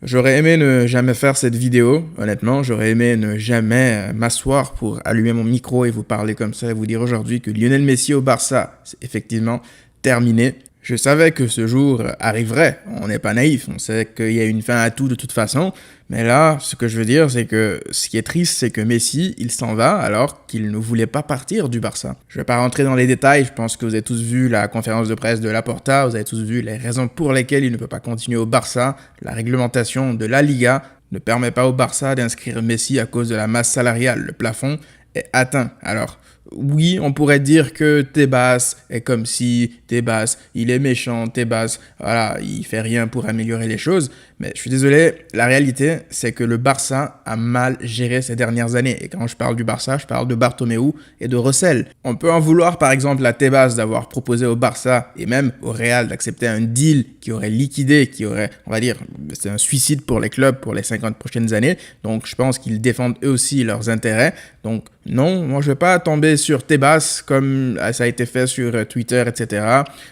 J'aurais aimé ne jamais faire cette vidéo, honnêtement. J'aurais aimé ne jamais m'asseoir pour allumer mon micro et vous parler comme ça et vous dire aujourd'hui que Lionel Messi au Barça, c'est effectivement terminé. Je savais que ce jour arriverait. On n'est pas naïf. On sait qu'il y a une fin à tout de toute façon. Mais là, ce que je veux dire, c'est que ce qui est triste, c'est que Messi, il s'en va alors qu'il ne voulait pas partir du Barça. Je vais pas rentrer dans les détails. Je pense que vous avez tous vu la conférence de presse de Laporta. Vous avez tous vu les raisons pour lesquelles il ne peut pas continuer au Barça. La réglementation de la Liga ne permet pas au Barça d'inscrire Messi à cause de la masse salariale. Le plafond est atteint. Alors, oui, on pourrait dire que Tebas est comme si Tebas, il est méchant, Tebas, voilà, il fait rien pour améliorer les choses. Mais je suis désolé, la réalité, c'est que le Barça a mal géré ces dernières années. Et quand je parle du Barça, je parle de Bartomeu et de Rosell. On peut en vouloir par exemple à Tebas d'avoir proposé au Barça et même au Real d'accepter un deal qui aurait liquidé, qui aurait, on va dire, c'est un suicide pour les clubs pour les 50 prochaines années. Donc je pense qu'ils défendent eux aussi leurs intérêts. Donc non, moi je ne vais pas tomber sur Tebas comme ça a été fait sur Twitter, etc.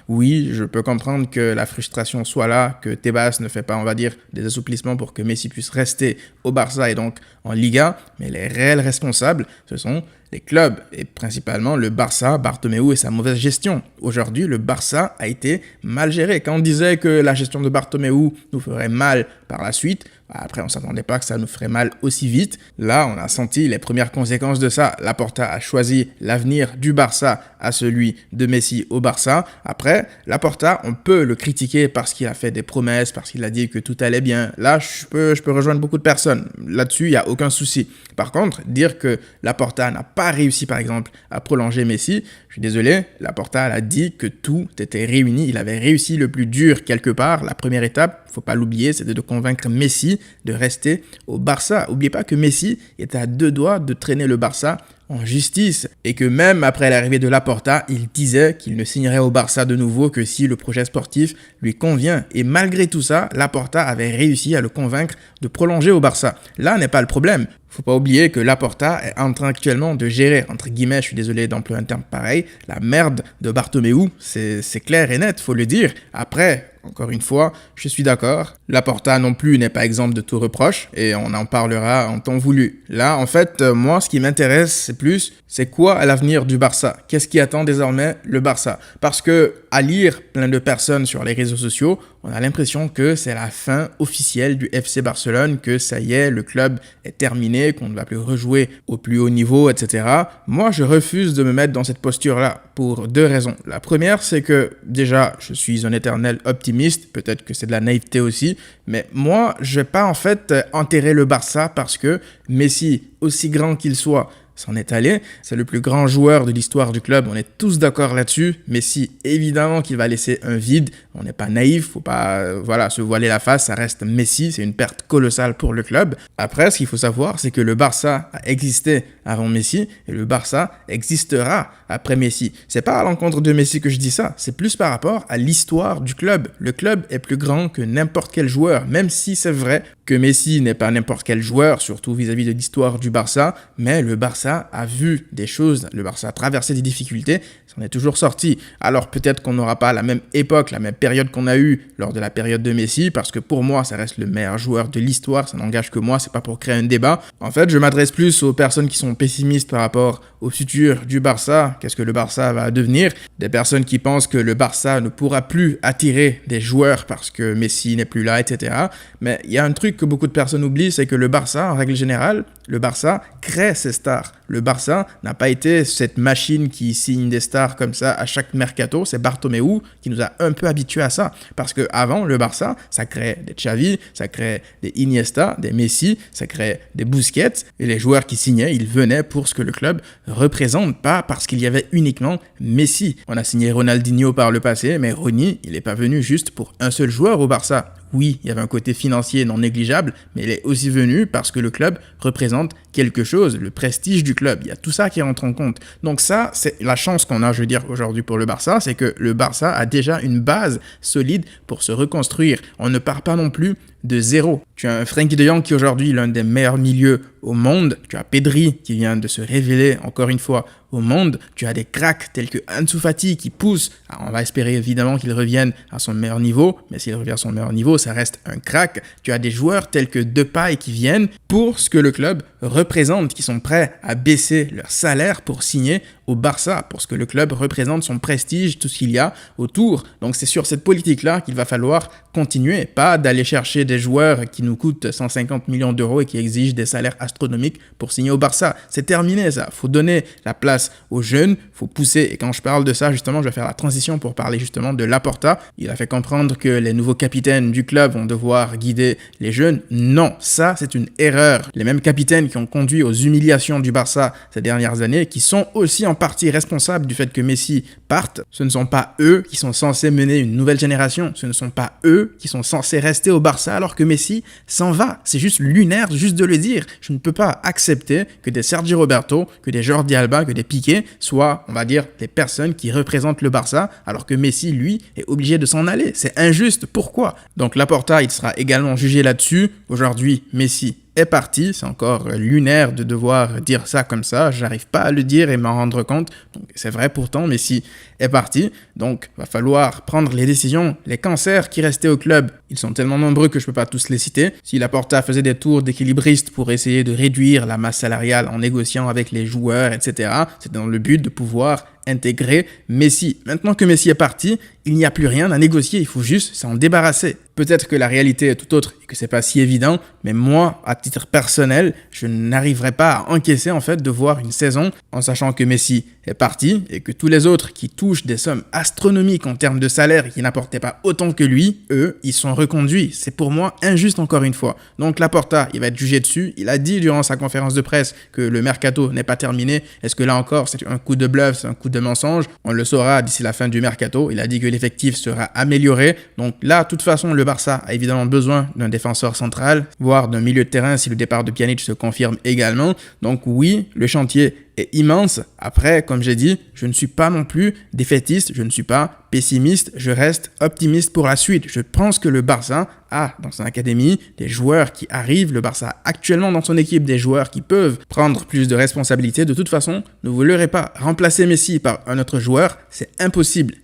Oui, je peux comprendre que la frustration soit là, que Tebas ne fait pas, on va dire, des assouplissements pour que Messi puisse rester au Barça et donc en Liga, mais les réels responsables, ce sont les clubs et principalement le Barça, Bartomeu et sa mauvaise gestion. Aujourd'hui, le Barça a été mal géré. Quand on disait que la gestion de Bartomeu nous ferait mal par la suite, après on ne s'attendait pas que ça nous ferait mal aussi vite. Là, on a senti les premières conséquences de ça. Laporta a choisi l'avenir du Barça à celui de Messi au Barça. Après, Laporta, on peut le critiquer parce qu'il a fait des promesses, parce qu'il a dit que tout allait bien. Là, je peux rejoindre beaucoup de personnes. Là-dessus, il n'y a aucun souci. Par contre, dire que Laporta n'a pas réussi, par exemple, à prolonger Messi, je suis désolé, Laporta a dit que tout était réuni. Il avait réussi le plus dur quelque part. La première étape, faut pas l'oublier, c'était de convaincre Messi de rester au Barça. N'oubliez pas que Messi était à deux doigts de traîner le Barça en justice et que même après l'arrivée de Laporta, il disait qu'il ne signerait au Barça de nouveau que si le projet sportif lui convient. Et malgré tout ça, Laporta avait réussi à le convaincre de prolonger au Barça. Là n'est pas le problème. Faut pas oublier que Laporta est en train actuellement de gérer, entre guillemets, je suis désolé d'employer un terme pareil, la merde de Bartomeu. C'est clair et net, faut le dire. Après, encore une fois, je suis d'accord. Laporta non plus n'est pas exemple de tout reproche et on en parlera en temps voulu. Là, en fait, moi, ce qui m'intéresse, c'est plus, c'est quoi l'avenir du Barça? Qu'est-ce qui attend désormais le Barça? Parce que, à lire plein de personnes sur les réseaux sociaux, on a l'impression que c'est la fin officielle du FC Barcelone, que ça y est, le club est terminé, qu'on ne va plus rejouer au plus haut niveau, etc. Moi, je refuse de me mettre dans cette posture-là pour deux raisons. La première, c'est que déjà, je suis un éternel optimiste, peut-être que c'est de la naïveté aussi, mais moi, je vais pas en fait enterrer le Barça parce que Messi, aussi grand qu'il soit, s'en est allé. C'est le plus grand joueur de l'histoire du club. On est tous d'accord là-dessus. Messi, évidemment qu'il va laisser un vide. On n'est pas naïf. Faut pas, se voiler la face. Ça reste Messi. C'est une perte colossale pour le club. Après, ce qu'il faut savoir, c'est que le Barça a existé avant Messi et le Barça existera après Messi. C'est pas à l'encontre de Messi que je dis ça. C'est plus par rapport à l'histoire du club. Le club est plus grand que n'importe quel joueur, même si c'est vrai que Messi n'est pas n'importe quel joueur, surtout vis-à-vis de l'histoire du Barça, mais le Barça a vu des choses, le Barça a traversé des difficultés, s'en est toujours sorti. Alors peut-être qu'on n'aura pas la même époque, la même période qu'on a eue lors de la période de Messi, parce que pour moi, ça reste le meilleur joueur de l'histoire, ça n'engage que moi, c'est pas pour créer un débat. En fait, je m'adresse plus aux personnes qui sont pessimistes par rapport au futur du Barça, qu'est-ce que le Barça va devenir, des personnes qui pensent que le Barça ne pourra plus attirer des joueurs parce que Messi n'est plus là, etc. Mais il y a un truc que beaucoup de personnes oublient, c'est que le Barça, en règle générale, le Barça crée ses stars. Le Barça n'a pas été cette machine qui signe des stars comme ça à chaque mercato. C'est Bartomeu qui nous a un peu habitués à ça. Parce qu'avant, le Barça, ça créait des Xavi, ça créait des Iniesta, des Messi, ça créait des Busquets. Et les joueurs qui signaient, ils venaient pour ce que le club représente, pas parce qu'il y avait uniquement Messi. On a signé Ronaldinho par le passé, mais Rony, il n'est pas venu juste pour un seul joueur au Barça. Oui, il y avait un côté financier non négligeable, mais il est aussi venu parce que le club représente quelque chose, le prestige du club. Il y a tout ça qui rentre en compte. Donc ça, c'est la chance qu'on a, je veux dire, aujourd'hui pour le Barça, c'est que le Barça a déjà une base solide pour se reconstruire. On ne part pas non plus de zéro. Tu as un Frenkie de Jong qui est aujourd'hui l'un des meilleurs milieux au monde. Tu as Pedri qui vient de se révéler encore une fois au monde. Tu as des cracks tels que Ansu Fati qui poussent. Alors on va espérer évidemment qu'il revienne à son meilleur niveau, mais s'il revient à son meilleur niveau, ça reste un crack. Tu as des joueurs tels que Depay qui viennent pour ce que le club représente, qui sont prêts à baisser leur salaire pour signer au Barça, pour ce que le club représente, son prestige, tout ce qu'il y a autour. Donc c'est sur cette politique-là qu'il va falloir continuer, pas d'aller chercher des joueurs qui nous coûtent 150 millions d'euros et qui exigent des salaires astronomiques pour signer au Barça. C'est terminé ça, faut donner la place aux jeunes, faut pousser. Et quand je parle de ça, justement, je vais faire la transition pour parler justement de Laporta. Il a fait comprendre que les nouveaux capitaines du club vont devoir guider les jeunes. Non, ça c'est une erreur. Les mêmes capitaines qui ont conduit aux humiliations du Barça ces dernières années, qui sont aussi en partie responsables du fait que Messi parte, ce ne sont pas eux qui sont censés mener une nouvelle génération, ce ne sont pas eux qui sont censés rester au Barça alors que Messi s'en va. C'est juste lunaire juste de le dire. Je ne peux pas accepter que des Sergio Roberto, que des Jordi Alba, que des Piqué soient, on va dire, des personnes qui représentent le Barça alors que Messi, lui, est obligé de s'en aller. C'est injuste. Pourquoi? Donc Laporta, il sera également jugé là-dessus. Aujourd'hui, Messi est parti, c'est encore lunaire de devoir dire ça comme ça, j'arrive pas à le dire et m'en rendre compte, donc c'est vrai pourtant, Messi est parti, donc va falloir prendre les décisions. Les cancers qui restaient au club, ils sont tellement nombreux que je peux pas tous les citer. Si Laporta faisait des tours d'équilibriste pour essayer de réduire la masse salariale en négociant avec les joueurs, etc., c'est dans le but de pouvoir intégrer Messi. Maintenant que Messi est parti, il n'y a plus rien à négocier, il faut juste s'en débarrasser. Peut-être que la réalité est tout autre et que c'est pas si évident, mais moi, à titre personnel, je n'arriverai pas à encaisser en fait de voir une saison en sachant que Messi est parti et que tous les autres qui touchent des sommes astronomiques en termes de salaire et qui n'apportaient pas autant que lui, eux, ils sont reconduits. C'est pour moi injuste encore une fois. Donc Laporta, il va être jugé dessus. Il a dit durant sa conférence de presse que le mercato n'est pas terminé. Est-ce que là encore, c'est un coup de bluff, c'est un coup de mensonge? On le saura d'ici la fin du mercato. Il a dit que l'effectif sera amélioré. Donc là, de toute façon, le Barça a évidemment besoin d'un défenseur central, voire d'un milieu de terrain si le départ de Pjanic se confirme également. Donc oui, le chantier est immense. Après, comme j'ai dit, je ne suis pas non plus défaitiste, je ne suis pas pessimiste, je reste optimiste pour la suite. Je pense que le Barça a dans son académie des joueurs qui arrivent, le Barça a actuellement dans son équipe des joueurs qui peuvent prendre plus de responsabilités. De toute façon, ne vous leurrez pas, remplacer Messi par un autre joueur, c'est impossible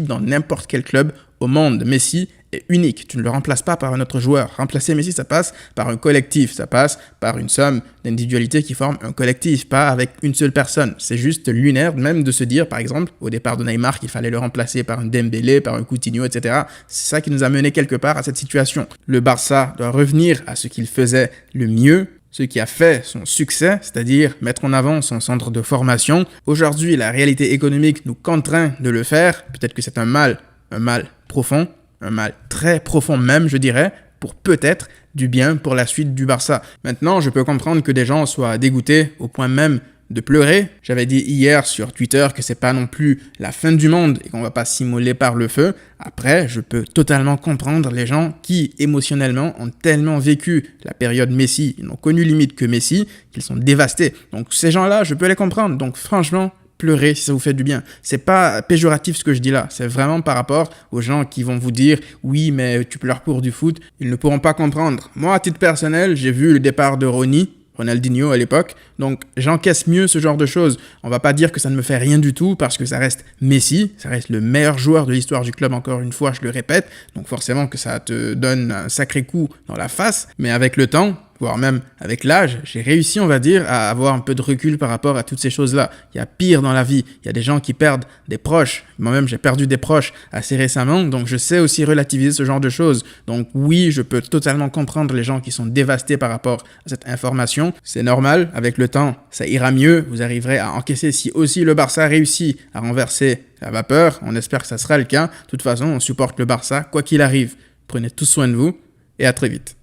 dans n'importe quel club au monde. Messi est unique, tu ne le remplaces pas par un autre joueur. Remplacer Messi, ça passe par un collectif, ça passe par une somme d'individualités qui forment un collectif, pas avec une seule personne. C'est juste lunaire même de se dire, par exemple, au départ de Neymar, qu'il fallait le remplacer par un Dembélé, par un Coutinho, etc. C'est ça qui nous a mené quelque part à cette situation. Le Barça doit revenir à ce qu'il faisait le mieux, ce qui a fait son succès, c'est-à-dire mettre en avant son centre de formation. Aujourd'hui, la réalité économique nous contraint de le faire. Peut-être que c'est un mal profond, un mal très profond même, je dirais, pour peut-être du bien pour la suite du Barça. Maintenant, je peux comprendre que des gens soient dégoûtés au point même de pleurer. J'avais dit hier sur Twitter que c'est pas non plus la fin du monde et qu'on va pas s'immoler par le feu. Après, je peux totalement comprendre les gens qui, émotionnellement, ont tellement vécu la période Messi, ils n'ont connu limite que Messi, qu'ils sont dévastés. Donc ces gens-là, je peux les comprendre. Donc franchement, pleurez si ça vous fait du bien. C'est pas péjoratif ce que je dis là, c'est vraiment par rapport aux gens qui vont vous dire « Oui, mais tu pleures pour du foot », ils ne pourront pas comprendre. Moi, à titre personnel, j'ai vu le départ de Ronaldinho à l'époque, donc j'encaisse mieux ce genre de choses. On va pas dire que ça ne me fait rien du tout parce que ça reste Messi, ça reste le meilleur joueur de l'histoire du club, encore une fois, je le répète, donc forcément que ça te donne un sacré coup dans la face, mais avec le temps, voire même avec l'âge, j'ai réussi, on va dire, à avoir un peu de recul par rapport à toutes ces choses-là. Il y a pire dans la vie, il y a des gens qui perdent des proches. Moi-même, j'ai perdu des proches assez récemment, donc je sais aussi relativiser ce genre de choses. Donc oui, je peux totalement comprendre les gens qui sont dévastés par rapport à cette information. C'est normal, avec le temps, ça ira mieux, vous arriverez à encaisser. Si aussi le Barça réussit à renverser la vapeur, on espère que ça sera le cas. De toute façon, on supporte le Barça, quoi qu'il arrive. Prenez tous soin de vous, et à très vite.